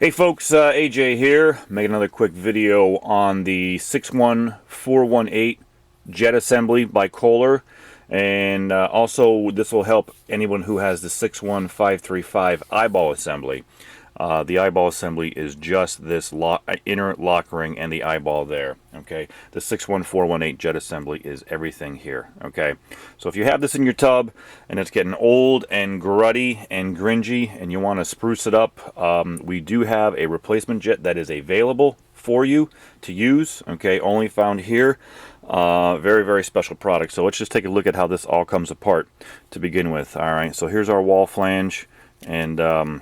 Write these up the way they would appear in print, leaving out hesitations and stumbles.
Hey folks, AJ here, making another quick video on the 61418 jet assembly by Kohler, and also this will help anyone who has the 61535 eyeball assembly. The eyeball assembly is just this inner lock ring and the eyeball there. Okay, the 61418 jet assembly is everything here. Okay, so if you have this in your tub and it's getting old and gruddy and gringy and you want to spruce it up, we do have a replacement jet that is available for you to use. Okay, only found here. Very, very special product. So let's just take a look at how this all comes apart to begin with. All right, so here's our wall flange, and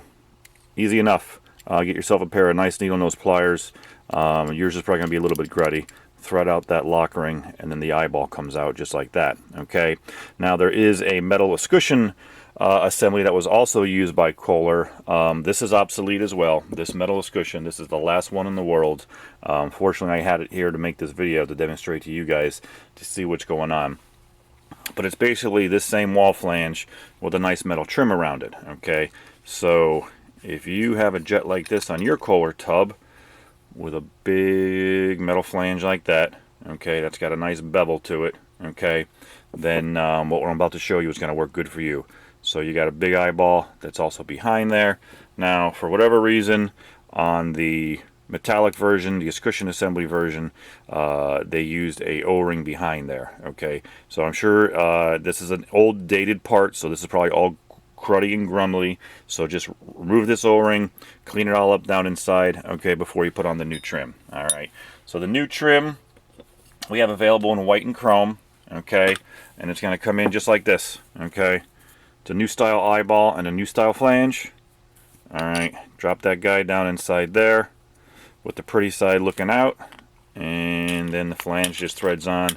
easy enough. Get yourself a pair of nice needle nose pliers. Yours is probably going to be a little bit gruddy. Thread out that lock ring, and then the eyeball comes out just like that. Okay. Now there is a metal escutcheon assembly that was also used by Kohler. This is obsolete as well. This metal escutcheon. This is the last one in the world. Fortunately, I had it here to make this video to demonstrate to you guys to see what's going on. But it's basically this same wall flange with a nice metal trim around it. Okay. So if you have a jet like this on your Kohler tub with a big metal flange like that, okay, that's got a nice bevel to it, okay, then what I'm about to show you is going to work good for you. So you got a big eyeball that's also behind there. Now, for whatever reason, on the metallic version, the escutcheon assembly version, they used a O-ring behind there, okay. So I'm sure this is an old dated part, so this is probably all cruddy and grumbly, so just remove this O-ring, clean it all up down inside, okay, before you put on the new trim. All right, so the new trim we have available in white and chrome, okay, and it's going to come in just like this, okay. It's a new style eyeball and a new style flange. All right, drop that guy down inside there with the pretty side looking out, and then the flange just threads on.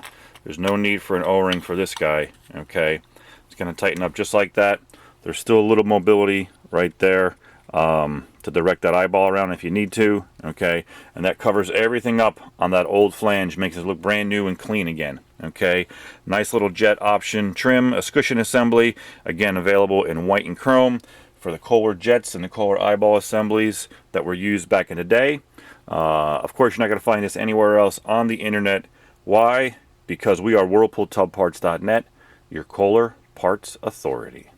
There's no need for an O-ring for this guy, okay. It's going to tighten up just like that. There's still a little mobility right there to direct that eyeball around if you need to, okay? And that covers everything up on that old flange, makes it look brand new and clean again, okay? Nice little jet option trim, escutcheon assembly, again available in white and chrome for the Kohler jets and the Kohler eyeball assemblies that were used back in the day. Of course, you're not going to find this anywhere else on the internet. Why? Because we are WhirlpoolTubParts.net, your Kohler parts authority.